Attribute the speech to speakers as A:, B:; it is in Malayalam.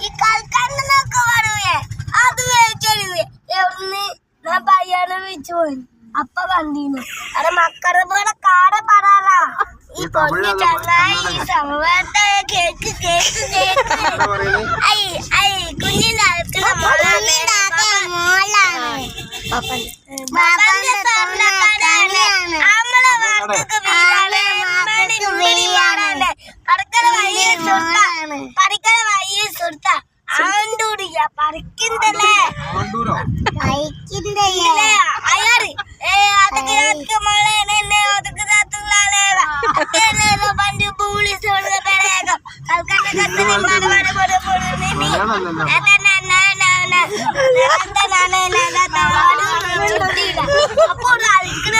A: ഈ കൽക്കണ്ടൊക്കെ പറയേ അത് വേടിച്ചെഴുതി എവിടുന്ന് ഞാൻ പയ്യാനെ വിളിച്ചു പോയി അപ്പൊ കണ്ടീന്നു അത് മക്കളെ പോലെ കാട പറയാ ഈ പൊന്നി ചങ്ങായി സംഭവത്തെ കേക്ക് കേക്ക് കേക്ക് കുഞ്ഞിന്റെ അടുത്തുള്ള മോളാണ് നമ്മളെ വാർത്തക്ക് വീടാണ് പറിക്കണ വയ്യ സുർത്ത ആണ്ടൂടിയ പറിക്കുന്നല്ലേ അയാറ് അതൊക്കെ മോളെ അതൊക്കെ പണ്ട് പോലീസ് അപ്പോൾ കളിക്കണ